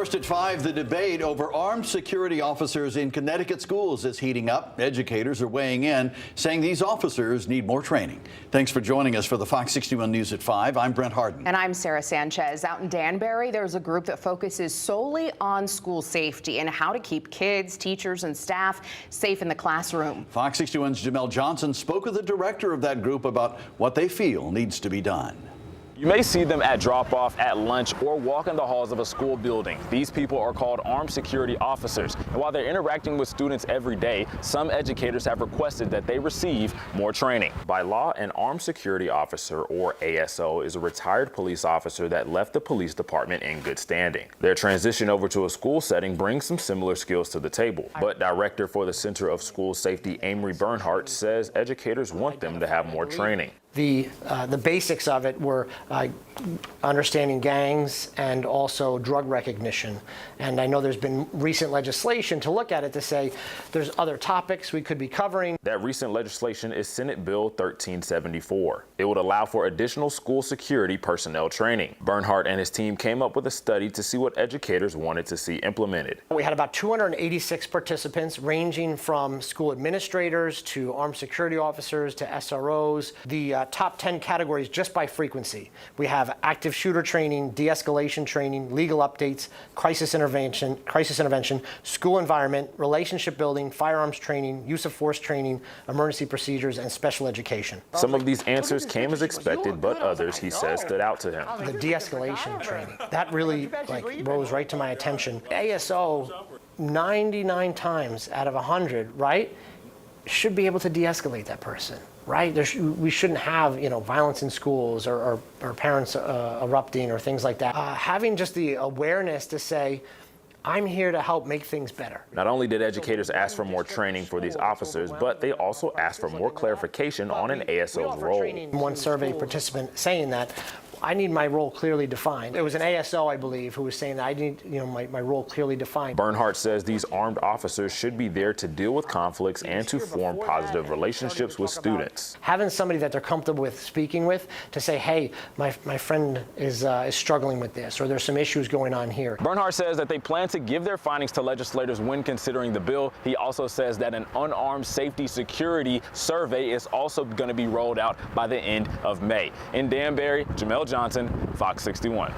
First at 5, the debate over armed security officers in Connecticut schools is heating up. Educators are weighing in, saying these officers need more training. Thanks for joining us for the Fox 61 News at 5. I'm Brent Harden. And I'm Sarah Sanchez. Out in Danbury, there's a group that focuses solely on school safety and how to keep kids, teachers, and staff safe in the classroom. Fox 61's Jamel Johnson spoke with the director of that group about what they feel needs to be done. You may see them at drop-off, at lunch, or walking the halls of a school building. These people are called armed security officers. And while they're interacting with students every day, some educators have requested that they receive more training. By law, an armed security officer, or ASO, is a retired police officer that left the police department in good standing. Their transition over to a school setting brings some similar skills to the table. But director for the Center of School Safety, Amory Bernhardt, says educators want them to have more training. The basics of it were understanding gangs and also drug recognition. And I know there's been recent legislation to look at it to say there's other topics we could be covering. That recent legislation is Senate Bill 1374. It would allow for additional school security personnel training. Bernhardt and his team came up with a study to see what educators wanted to see implemented. We had about 286 participants ranging from school administrators to armed security officers to SROs. The top 10 categories just by frequency. We have active shooter training, de-escalation training, legal updates, crisis intervention, school environment, relationship building, firearms training, use of force training, emergency procedures, and special education. Some of these answers came as expected, but others, he says, stood out to him. The de-escalation training, that really rose right to my attention. ASO, 99 times out of 100, right, should be able to de-escalate that person. Right? We shouldn't have, violence in schools or parents erupting or things like that. Having just the awareness to say, I'm here to help make things better. Not only did educators ask for more training for these officers, but they also asked for more clarification on an ASO's role. One survey participant saying that, I need my role clearly defined. It was an ASO, I believe, who was saying that I need, my role clearly defined. Bernhardt says these armed officers should be there to deal with conflicts and to form positive relationships with students. Having somebody that they're comfortable with speaking with to say, hey, my friend is struggling with this, or there's some issues going on here. Bernhardt says that they plan to give their findings to legislators when considering the bill. He also says that an unarmed safety security survey is also going to be rolled out by the end of May. In Danbury, Jamel Johnson, Fox 61.